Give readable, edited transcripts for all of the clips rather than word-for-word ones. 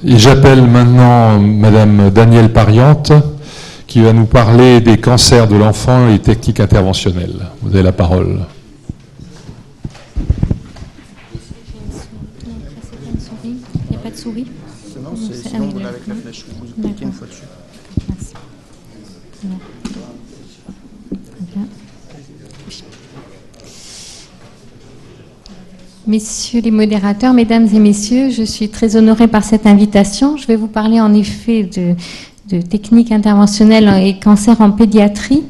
Et j'appelle maintenant Madame Danielle Pariante, qui va nous parler des cancers de l'enfant et techniques interventionnelles. Vous avez la parole. Il n'y a pas de souris? Non, sinon vous l'avez avec la flèche. Vous cliquez une fois dessus. Merci. Bien. Très bien. Messieurs les modérateurs, mesdames et messieurs, je suis très honorée par cette invitation. Je vais vous parler en effet de techniques interventionnelles et cancer en pédiatrie.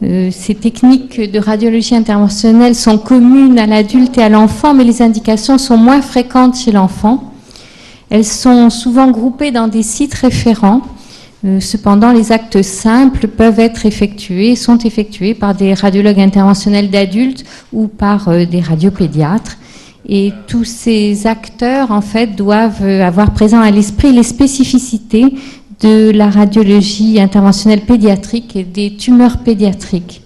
Ces techniques de radiologie interventionnelle sont communes à l'adulte et à l'enfant, mais les indications sont moins fréquentes chez l'enfant. Elles sont souvent groupées dans des sites référents. Cependant, les actes simples peuvent être sont effectués par des radiologues interventionnels d'adultes ou par des radiopédiatres. Et tous ces acteurs, en fait, doivent avoir présent à l'esprit les spécificités de la radiologie interventionnelle pédiatrique et des tumeurs pédiatriques.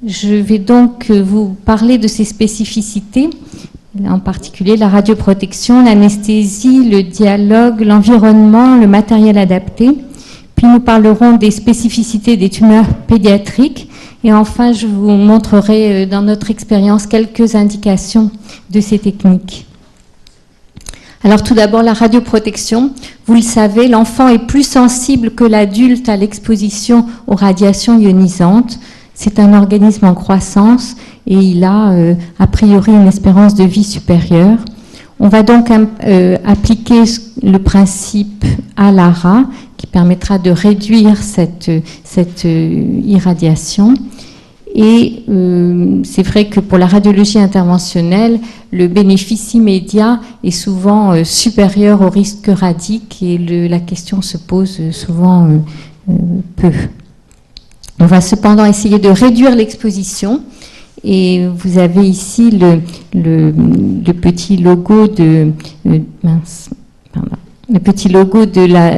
Je vais donc vous parler de ces spécificités, en particulier la radioprotection, l'anesthésie, le dialogue, l'environnement, le matériel adapté. Puis nous parlerons des spécificités des tumeurs pédiatriques. Et enfin, je vous montrerai dans notre expérience quelques indications de ces techniques. Alors tout d'abord, la radioprotection. Vous le savez, l'enfant est plus sensible que l'adulte à l'exposition aux radiations ionisantes. C'est un organisme en croissance et il a a priori une espérance de vie supérieure. On va donc appliquer le principe ALARA qui permettra de réduire cette irradiation. Et c'est vrai que pour la radiologie interventionnelle, le bénéfice immédiat est souvent supérieur au risque radique et la question se pose souvent peu. On va cependant essayer de réduire l'exposition. Et vous avez ici le petit logo de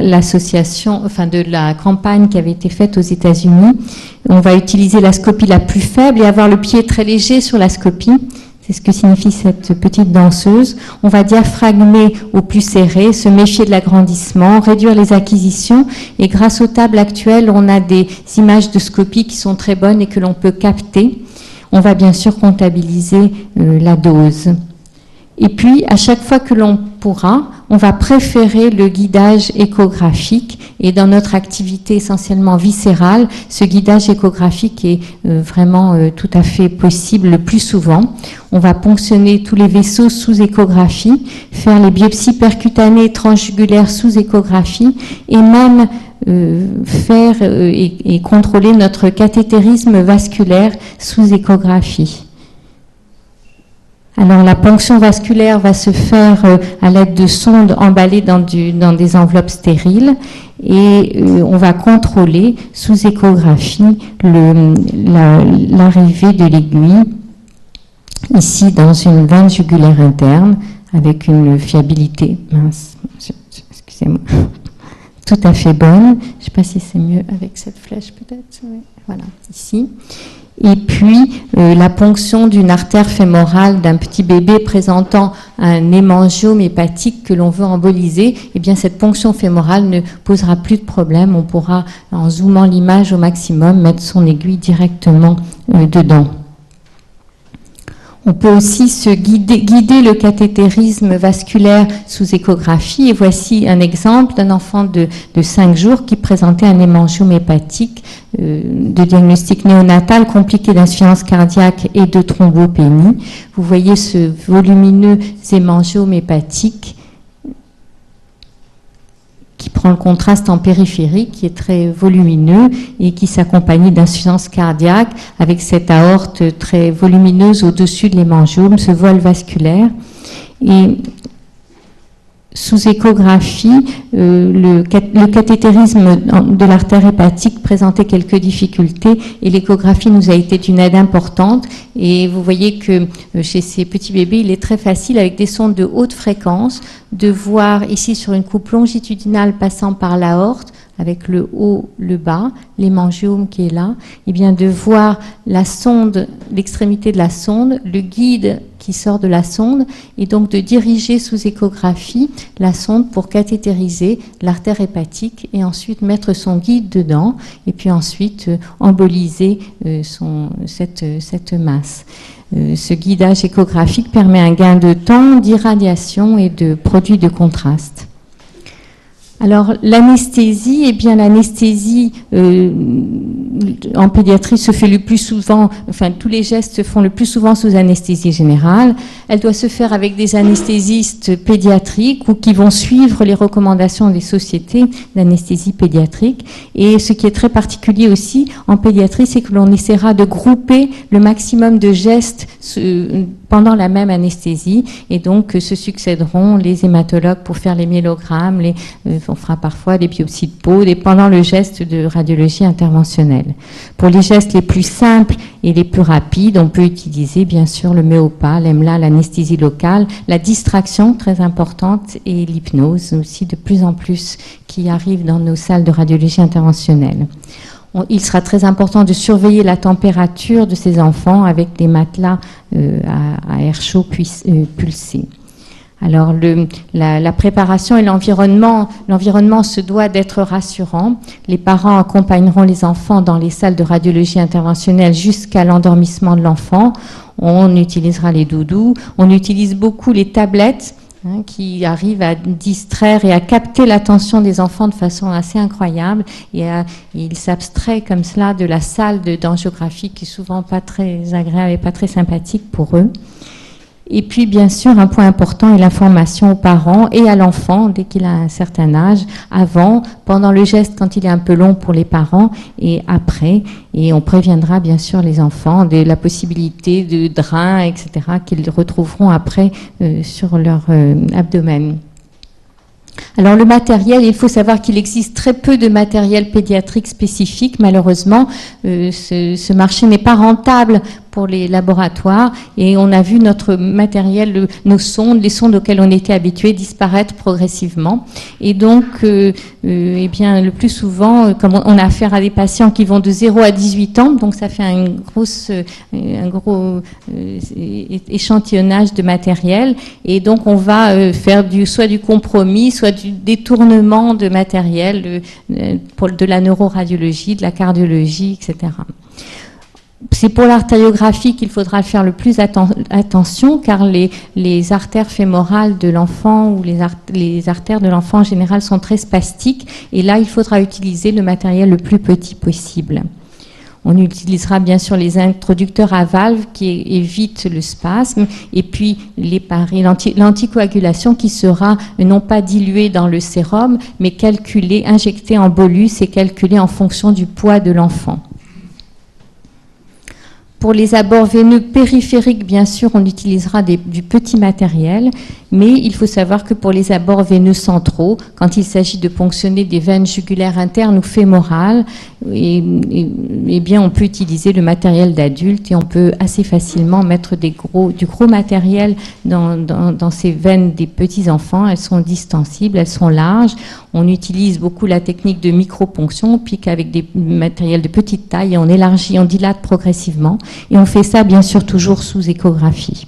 l'association, enfin de la campagne qui avait été faite aux États-Unis. On va utiliser la scopie la plus faible et avoir le pied très léger sur la scopie. C'est ce que signifie cette petite danseuse. On va diaphragmer au plus serré, se méfier de l'agrandissement, réduire les acquisitions. Et grâce aux tables actuelles, on a des images de scopie qui sont très bonnes et que l'on peut capter. On va bien sûr comptabiliser la dose. Et puis, à chaque fois que l'on pourra, on va préférer le guidage échographique. Et dans notre activité essentiellement viscérale, ce guidage échographique est vraiment tout à fait possible le plus souvent. On va ponctionner tous les vaisseaux sous échographie, faire les biopsies percutanées transjugulaires sous échographie et même faire et contrôler notre cathétérisme vasculaire sous échographie. Alors la ponction vasculaire va se faire à l'aide de sondes emballées dans des enveloppes stériles et on va contrôler sous échographie l'arrivée de l'aiguille ici dans une veine jugulaire interne avec une fiabilité, excusez-moi, tout à fait bonne. Je ne sais pas si c'est mieux avec cette flèche peut-être. Oui. Voilà, ici. Et puis, la ponction d'une artère fémorale d'un petit bébé présentant un hémangiome hépatique que l'on veut emboliser, eh bien, cette ponction fémorale ne posera plus de problème. On pourra, en zoomant l'image au maximum, mettre son aiguille directement dedans. On peut aussi guider le cathétérisme vasculaire sous échographie. Et voici un exemple d'un enfant de 5 jours qui présentait un hémangiome hépatique de diagnostic néonatal compliqué d'insuffisance cardiaque et de thrombopénie. Vous voyez ce volumineux hémangiome hépatique qui prend le contraste en périphérie, qui est très volumineux et qui s'accompagne d'insuffisance cardiaque avec cette aorte très volumineuse au-dessus de l'hémangiome, ce voile vasculaire. Et sous échographie, le cathétérisme de l'artère hépatique présentait quelques difficultés et l'échographie nous a été d'une aide importante. Et vous voyez que chez ces petits bébés, il est très facile avec des sondes de haute fréquence de voir ici sur une coupe longitudinale passant par l'aorte avec le haut, le bas, l'hémangiome qui est là, et bien de voir la sonde, l'extrémité de la sonde, le guide qui sort de la sonde, et donc de diriger sous échographie la sonde pour cathétériser l'artère hépatique et ensuite mettre son guide dedans, et puis ensuite emboliser cette masse. Ce guidage échographique permet un gain de temps, d'irradiation et de produits de contraste. Alors l'anesthésie, eh bien l'anesthésie en pédiatrie se fait le plus souvent, enfin tous les gestes se font le plus souvent sous anesthésie générale. Elle doit se faire avec des anesthésistes pédiatriques ou qui vont suivre les recommandations des sociétés d'anesthésie pédiatrique. Et ce qui est très particulier aussi en pédiatrie, c'est que l'on essaiera de grouper le maximum de gestes pendant la même anesthésie, et donc se succéderont les hématologues pour faire les myélogrammes, on fera parfois des biopsies de peau pendant le geste de radiologie interventionnelle. Pour les gestes les plus simples et les plus rapides, on peut utiliser bien sûr le méopa, l'EMLA, l'anesthésie locale, la distraction très importante et l'hypnose aussi de plus en plus qui arrive dans nos salles de radiologie interventionnelle. Il sera très important de surveiller la température de ces enfants avec des matelas à air chaud pulsé. Alors la préparation et l'environnement se doit d'être rassurant. Les parents accompagneront les enfants dans les salles de radiologie interventionnelle jusqu'à l'endormissement de l'enfant. On utilisera les doudous, on utilise beaucoup les tablettes qui arrivent à distraire et à capter l'attention des enfants de façon assez incroyable. Et ils s'abstraient comme cela de la salle d'angiographie qui est souvent pas très agréable et pas très sympathique pour eux. Et puis, bien sûr, un point important est l'information aux parents et à l'enfant dès qu'il a un certain âge, avant, pendant le geste quand il est un peu long pour les parents et après. Et on préviendra bien sûr les enfants de la possibilité de drains, etc., qu'ils retrouveront après sur leur abdomen. Alors le matériel, il faut savoir qu'il existe très peu de matériel pédiatrique spécifique. Malheureusement, ce marché n'est pas rentable pour les laboratoires et on a vu notre matériel, nos sondes, les sondes auxquelles on était habitué disparaître progressivement. Et donc, eh bien, le plus souvent, comme on a affaire à des patients qui vont de 0 à 18 ans, donc ça fait un gros échantillonnage de matériel. Et donc, on va faire soit du compromis, soit du détournement de matériel de la neuroradiologie, de la cardiologie, etc. C'est pour l'artériographie qu'il faudra faire le plus attention, car les artères fémorales de l'enfant ou les artères de l'enfant en général sont très spastiques, et là il faudra utiliser le matériel le plus petit possible. On utilisera bien sûr les introducteurs à valve qui évitent le spasme, et puis l'anticoagulation qui sera non pas diluée dans le sérum, mais calculée, injectée en bolus et calculée en fonction du poids de l'enfant. Pour les abords veineux périphériques, bien sûr, on utilisera du petit matériel, mais il faut savoir que pour les abords veineux centraux, quand il s'agit de ponctionner des veines jugulaires internes ou fémorales, eh bien, on peut utiliser le matériel d'adulte et on peut assez facilement mettre du gros matériel dans ces veines des petits enfants. Elles sont distensibles, elles sont larges. On utilise beaucoup la technique de microponction, puis qu'avec des matériels de petite taille, on élargit, on dilate progressivement. Et on fait ça, bien sûr, toujours sous échographie.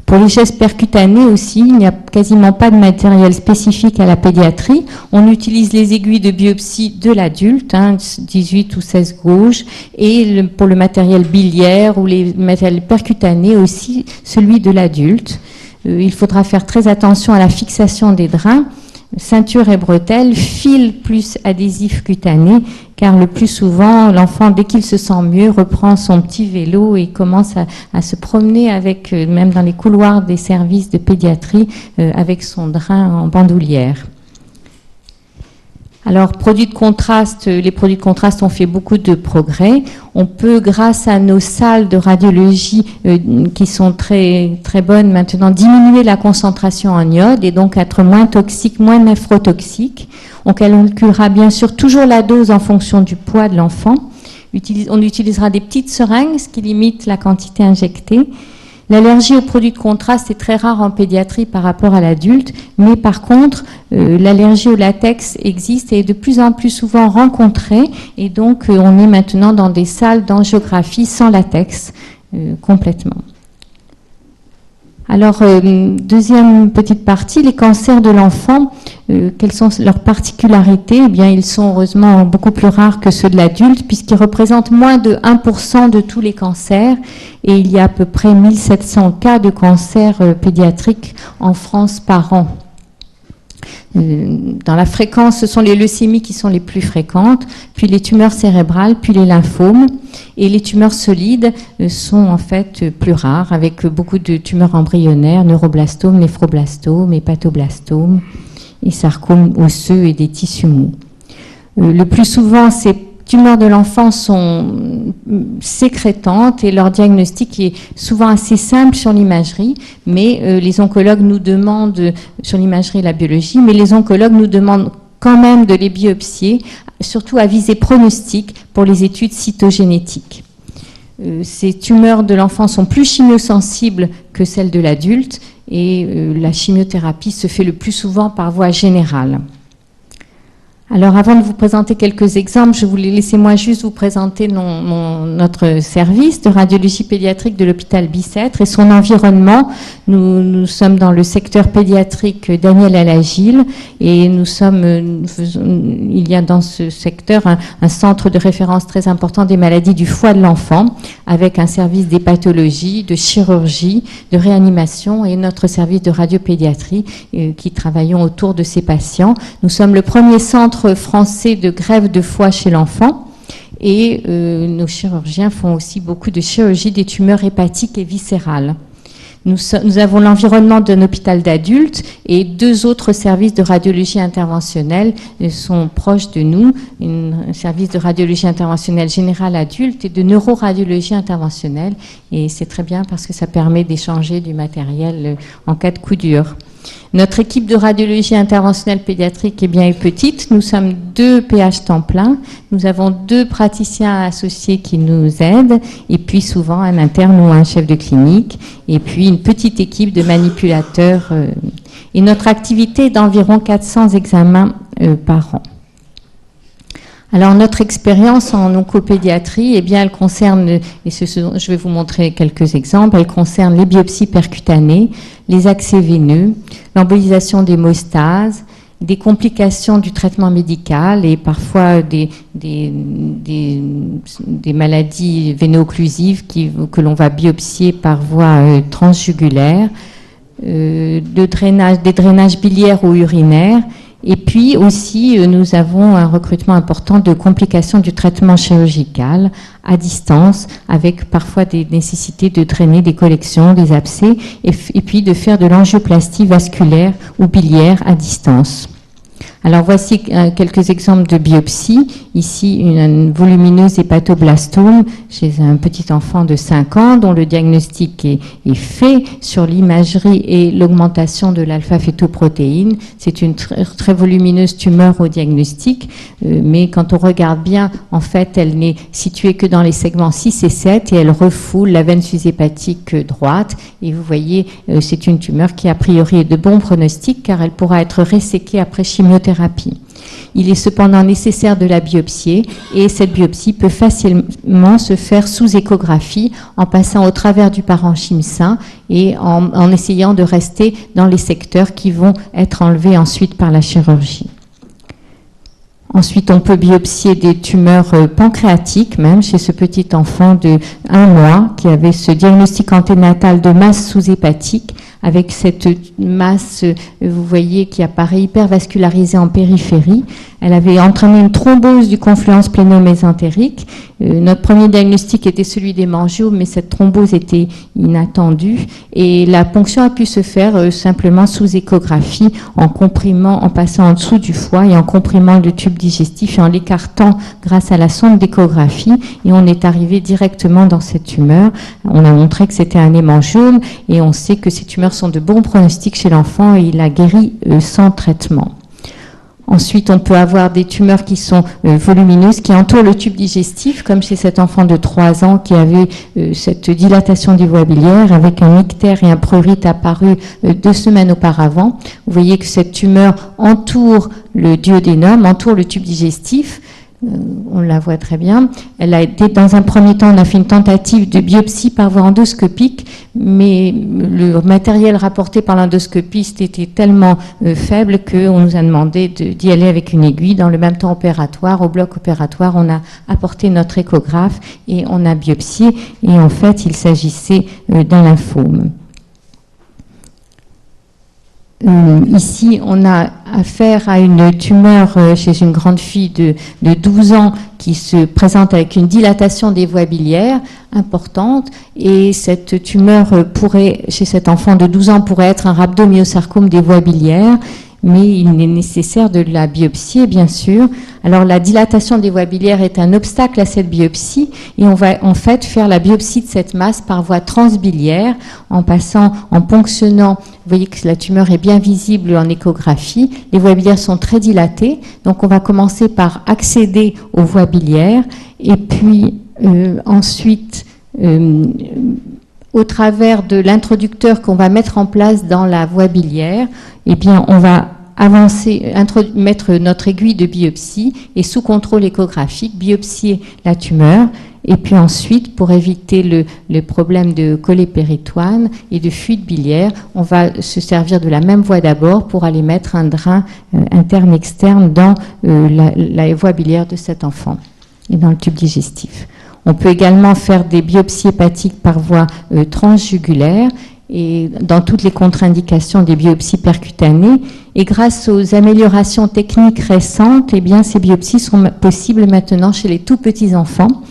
Pour les gestes percutanés aussi, il n'y a quasiment pas de matériel spécifique à la pédiatrie. On utilise les aiguilles de biopsie de l'adulte, 18 ou 16 gauges, et pour le matériel biliaire ou les matériels percutanés aussi, celui de l'adulte. Il faudra faire très attention à la fixation des drains, ceinture et bretelles, fil plus adhésif cutané, car le plus souvent, l'enfant, dès qu'il se sent mieux, reprend son petit vélo et commence à se promener avec, même dans les couloirs des services de pédiatrie, avec son drain en bandoulière. Alors, produits de contraste, les produits de contraste ont fait beaucoup de progrès. On peut, grâce à nos salles de radiologie qui sont très, très bonnes maintenant, diminuer la concentration en iode et donc être moins toxique, moins néphrotoxique. On calculera bien sûr toujours la dose en fonction du poids de l'enfant. On utilisera des petites seringues, ce qui limite la quantité injectée. L'allergie aux produits de contraste est très rare en pédiatrie par rapport à l'adulte, mais par contre, l'allergie au latex existe et est de plus en plus souvent rencontrée, et donc on est maintenant dans des salles d'angiographie sans latex complètement. Alors, deuxième petite partie, les cancers de l'enfant, quelles sont leurs particularités? Eh bien, ils sont heureusement beaucoup plus rares que ceux de l'adulte, puisqu'ils représentent moins de 1% de tous les cancers, et il y a à peu près 1700 cas de cancers pédiatriques en France par an. Dans la fréquence, ce sont les leucémies qui sont les plus fréquentes, puis les tumeurs cérébrales, puis les lymphomes. Et les tumeurs solides sont en fait plus rares, avec beaucoup de tumeurs embryonnaires, neuroblastomes, néphroblastomes, hépatoblastomes, et sarcomes osseux et des tissus mous. Le plus souvent, ces tumeurs de l'enfant sont sécrétantes et leur diagnostic est souvent assez simple sur l'imagerie, mais les oncologues nous demandent, sur l'imagerie et la biologie, mais les oncologues nous demandent quand même de les biopsier, surtout à visée pronostique pour les études cytogénétiques. Ces tumeurs de l'enfant sont plus chimiosensibles que celles de l'adulte et la chimiothérapie se fait le plus souvent par voie générale. Alors, avant de vous présenter quelques exemples, laissez-moi juste vous présenter notre service de radiologie pédiatrique de l'hôpital Bicêtre et son environnement. Nous sommes dans le secteur pédiatrique Daniel Alagil et il y a dans ce secteur un centre de référence très important des maladies du foie de l'enfant, avec un service d'hépatologie, de chirurgie, de réanimation et notre service de radiopédiatrie qui travaillons autour de ces patients. Nous sommes le premier centre français de greffe de foie chez l'enfant et nos chirurgiens font aussi beaucoup de chirurgie des tumeurs hépatiques et viscérales. Nous avons l'environnement d'un hôpital d'adultes et 2 autres services de radiologie interventionnelle sont proches de nous, un service de radiologie interventionnelle générale adulte et de neuroradiologie interventionnelle, et c'est très bien parce que ça permet d'échanger du matériel en cas de coup dur. Notre équipe de radiologie interventionnelle pédiatrique est petite. Nous sommes 2 PH temps plein. Nous avons 2 praticiens associés qui nous aident et puis souvent un interne ou un chef de clinique et puis une petite équipe de manipulateurs. Et notre activité est d'environ 400 examens par an. Alors, notre expérience en oncopédiatrie, elle concerne, et je vais vous montrer quelques exemples, elle concerne les biopsies percutanées, les accès veineux, l'embolisation d'hémostase, des complications du traitement médical et parfois des maladies véno-occlusives que l'on va biopsier par voie transjugulaire, des drainages biliaires ou urinaires. Et puis aussi, nous avons un recrutement important de complications du traitement chirurgical à distance, avec parfois des nécessités de drainer des collections, des abcès, et puis de faire de l'angioplastie vasculaire ou biliaire à distance. Alors voici quelques exemples de biopsie. Ici, une volumineuse hépatoblastome chez un petit enfant de 5 ans dont le diagnostic est fait sur l'imagerie et l'augmentation de l'alpha-fétoprotéine. C'est une très volumineuse tumeur au diagnostic, mais quand on regarde bien, en fait, elle n'est située que dans les segments 6 et 7 et elle refoule la veine sushépatique droite. Et vous voyez, c'est une tumeur qui a priori est de bon pronostic car elle pourra être resséquée après chimiothérapie. Il est cependant nécessaire de la biopsier et cette biopsie peut facilement se faire sous échographie en passant au travers du parenchyme sain et en essayant de rester dans les secteurs qui vont être enlevés ensuite par la chirurgie. Ensuite, on peut biopsier des tumeurs pancréatiques, même chez ce petit enfant de 1 mois qui avait ce diagnostic anténatal de masse sous-hépatique avec cette masse, vous voyez, qui apparaît hypervascularisée en périphérie. Elle avait entraîné une thrombose du confluence pléno-mésentérique. Notre premier diagnostic était celui des mangiomes, mais cette thrombose était inattendue. Et la ponction a pu se faire simplement sous échographie, en comprimant, en passant en dessous du foie et en comprimant le tube digestif et en l'écartant grâce à la sonde d'échographie. Et on est arrivé directement dans cette tumeur. On a montré que c'était un hémangiome et on sait que ces tumeurs sont de bons pronostics chez l'enfant et il a guéri sans traitement. Ensuite, on peut avoir des tumeurs qui sont volumineuses, qui entourent le tube digestif, comme chez cet enfant de 3 ans qui avait cette dilatation des voies biliaires avec un ictère et un prurite apparu 2 semaines auparavant. Vous voyez que cette tumeur entoure le duodénum, entoure le tube digestif. On la voit très bien. Elle a été, dans un premier temps, on a fait une tentative de biopsie par voie endoscopique, mais le matériel rapporté par l'endoscopiste était tellement faible qu'on nous a demandé d'y aller avec une aiguille. Dans le même temps opératoire, au bloc opératoire, on a apporté notre échographe et on a biopsié. Et en fait, il s'agissait d'un lymphome. Ici, on a affaire à une tumeur chez une grande fille de 12 ans qui se présente avec une dilatation des voies biliaires importante, et cette tumeur pourrait, chez cet enfant de 12 ans, pourrait être un rhabdomyosarcome des voies biliaires, mais il est nécessaire de la biopsier, bien sûr. Alors, la dilatation des voies biliaires est un obstacle à cette biopsie, et on va en fait faire la biopsie de cette masse par voie transbiliaire, en ponctionnant. Vous voyez que la tumeur est bien visible en échographie. Les voies biliaires sont très dilatées, donc on va commencer par accéder aux voies biliaires, et puis ensuite, au travers de l'introducteur qu'on va mettre en place dans la voie biliaire, eh bien, on va mettre notre aiguille de biopsie et sous contrôle échographique, biopsier la tumeur. Et puis ensuite, pour éviter le problème de cholépéritoine et de fuite biliaire, on va se servir de la même voie d'abord pour aller mettre un drain interne-externe dans la voie biliaire de cet enfant et dans le tube digestif. On peut également faire des biopsies hépatiques par voie transjugulaire et dans toutes les contre-indications des biopsies percutanées. Et grâce aux améliorations techniques récentes, eh bien, ces biopsies sont possibles maintenant chez les tout petits enfants.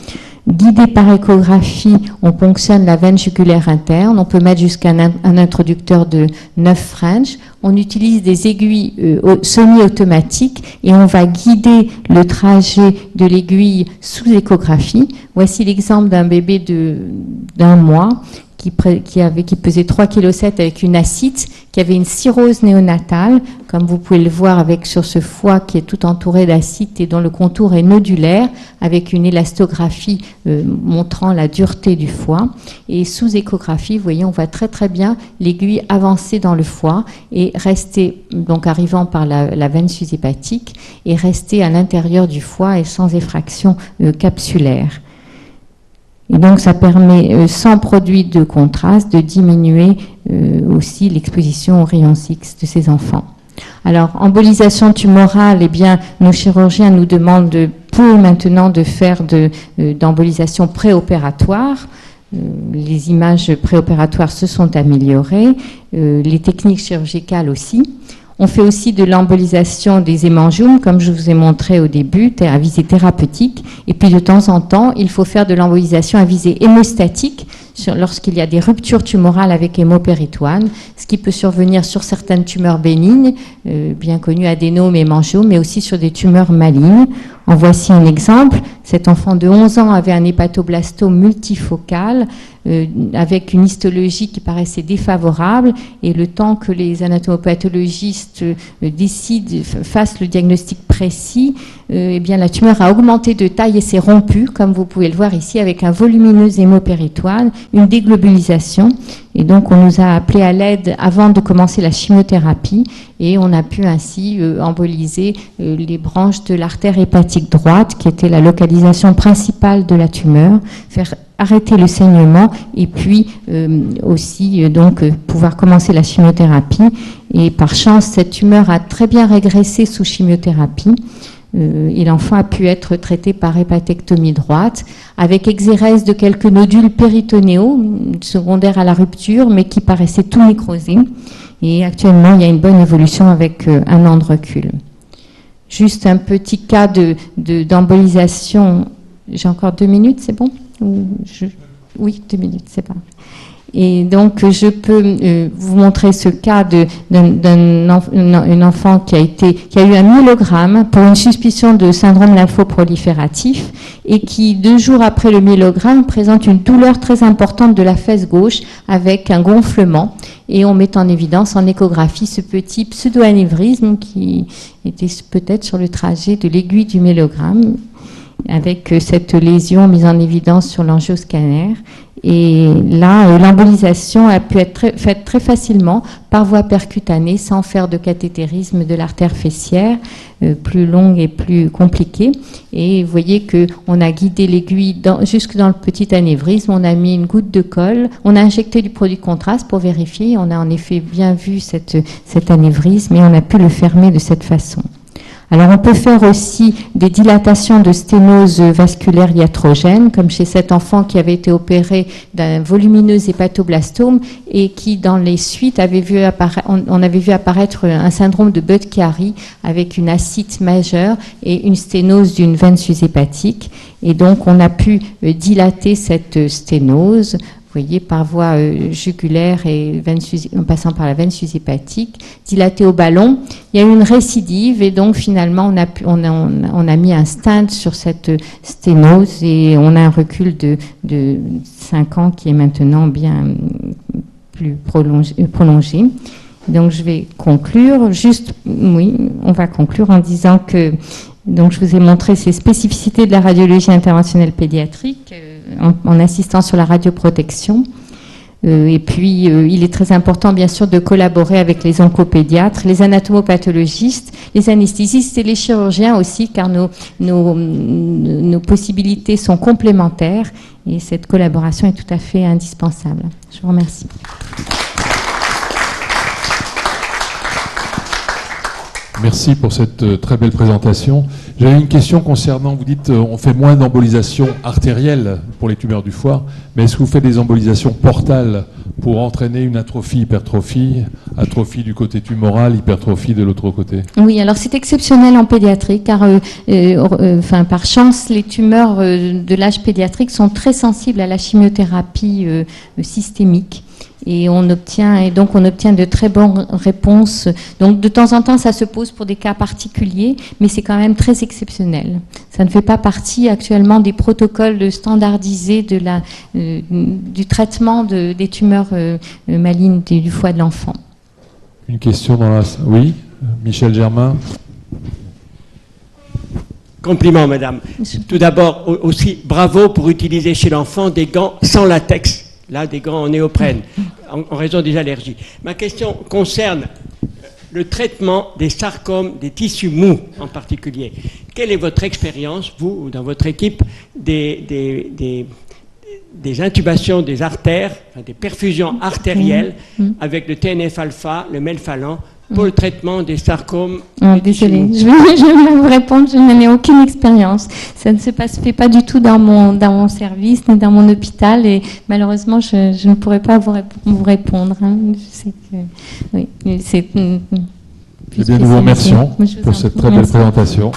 Guidé par échographie, on ponctionne la veine jugulaire interne. On peut mettre jusqu'à un introducteur de 9 French. On utilise des aiguilles semi-automatiques et on va guider le trajet de l'aiguille sous échographie. Voici l'exemple d'un bébé d'1 mois qui pesait 3,7 kg avec une ascite, qui avait une cirrhose néonatale, comme vous pouvez le voir sur ce foie qui est tout entouré d'acide et dont le contour est nodulaire, avec une élastographie montrant la dureté du foie. Et sous échographie, vous voyez, on voit très très bien l'aiguille avancer dans le foie et rester, donc arrivant par la veine sous-hépatique, et rester à l'intérieur du foie et sans effraction capsulaire. Et donc, ça permet, sans produit de contraste, de diminuer aussi l'exposition aux rayons X de ces enfants. Alors, embolisation tumorale, eh bien, nos chirurgiens nous demandent maintenant de faire d'embolisation préopératoire. Les images préopératoires se sont améliorées, les techniques chirurgicales aussi. On fait aussi de l'embolisation des hémangiomes, comme je vous ai montré au début, à visée thérapeutique. Et puis de temps en temps, il faut faire de l'embolisation à visée hémostatique lorsqu'il y a des ruptures tumorales avec hémopéritoine, ce qui peut survenir sur certaines tumeurs bénignes, bien connues adénomes et hémangiomes, mais aussi sur des tumeurs malignes. En voici un exemple. Cet enfant de 11 ans avait un hépatoblastome multifocal avec une histologie qui paraissait défavorable, et le temps que les anatomopathologistes fassent le diagnostic précis, eh bien, la tumeur a augmenté de taille et s'est rompue, comme vous pouvez le voir ici, avec un volumineux hémopéritoine, une déglobulisation. Et donc, on nous a appelé à l'aide avant de commencer la chimiothérapie, et on a pu ainsi emboliser les branches de l'artère hépatique droite, qui était la localisation principale de la tumeur, faire arrêter le saignement, et puis aussi pouvoir commencer la chimiothérapie. Et par chance, cette tumeur a très bien régressé sous chimiothérapie. Et l'enfant a pu être traité par hépatectomie droite, avec exérèse de quelques nodules péritonéaux, secondaires à la rupture, mais qui paraissaient tout nécrosés. Et actuellement, il y a une bonne évolution avec 1 an de recul. Juste un petit cas d'embolisation. J'ai encore 2 minutes, c'est bon? Oui, 2 minutes, c'est pas. Et donc, je peux vous montrer ce cas d'un enfant qui a eu un myélogramme pour une suspicion de syndrome lymphoprolifératif et qui, 2 jours après le myélogramme, présente une douleur très importante de la fesse gauche avec un gonflement. Et on met en évidence en échographie ce petit pseudo-anévrisme qui était peut-être sur le trajet de l'aiguille du myélogramme, avec cette lésion mise en évidence sur l'angioscanner. Et là, l'embolisation a pu être faite très facilement par voie percutanée, sans faire de cathétérisme de l'artère fessière, plus longue et plus compliquée. Et vous voyez qu'on a guidé l'aiguille jusque dans le petit anévrisme, on a mis une goutte de colle, on a injecté du produit de contraste pour vérifier, on a en effet bien vu cet anévrisme et on a pu le fermer de cette façon. Alors, on peut faire aussi des dilatations de sténose vasculaire iatrogène, comme chez cet enfant qui avait été opéré d'un volumineux hépatoblastome et qui, dans les suites, on avait vu apparaître un syndrome de Budd-Chiari avec une ascite majeure et une sténose d'une veine sus-hépatique. Et donc, on a pu dilater cette sténose, vous voyez, par voie jugulaire et en passant par la veine sus-hépatique, dilatée au ballon. Il y a eu une récidive et donc finalement on a mis un stent sur cette sténose et on a un recul de 5 ans qui est maintenant bien plus prolongé. Donc je vais conclure, on va conclure en disant que donc je vous ai montré ces spécificités de la radiologie interventionnelle pédiatrique en insistant sur la radioprotection. Et puis, il est très important, bien sûr, de collaborer avec les oncopédiatres, les anatomopathologistes, les anesthésistes et les chirurgiens aussi, car nos possibilités sont complémentaires et cette collaboration est tout à fait indispensable. Je vous remercie. Merci pour cette très belle présentation. J'avais une question concernant, vous dites on fait moins d'embolisation artérielle pour les tumeurs du foie, mais est-ce que vous faites des embolisations portales pour entraîner une atrophie, hypertrophie, atrophie du côté tumoral, hypertrophie de l'autre côté? Oui, alors c'est exceptionnel en pédiatrie, car par chance, les tumeurs de l'âge pédiatrique sont très sensibles à la chimiothérapie systémique. Et donc on obtient de très bonnes réponses. Donc de temps en temps, ça se pose pour des cas particuliers, mais c'est quand même très exceptionnel. Ça ne fait pas partie actuellement des protocoles standardisés du traitement des tumeurs malignes du foie de l'enfant. Une question dans la... Oui, Michel Germain. Compliments, madame. Tout d'abord, aussi, bravo pour utiliser chez l'enfant des gants sans latex. Là, des gants en néoprène, en raison des allergies. Ma question concerne le traitement des sarcomes, des tissus mous en particulier. Quelle est votre expérience, vous, ou dans votre équipe, des intubations des artères, des perfusions artérielles avec le TNF-alpha, le melphalan, pour le traitement des sarcomes? Désolée, je vais vous répondre, je n'en ai aucune expérience. Ça ne se fait pas du tout dans mon service, ni dans mon hôpital, et malheureusement, je ne pourrais pas vous répondre. Hein. Je sais que, oui, c'est... Eh bien, nous vous remercions pour cette très belle présentation.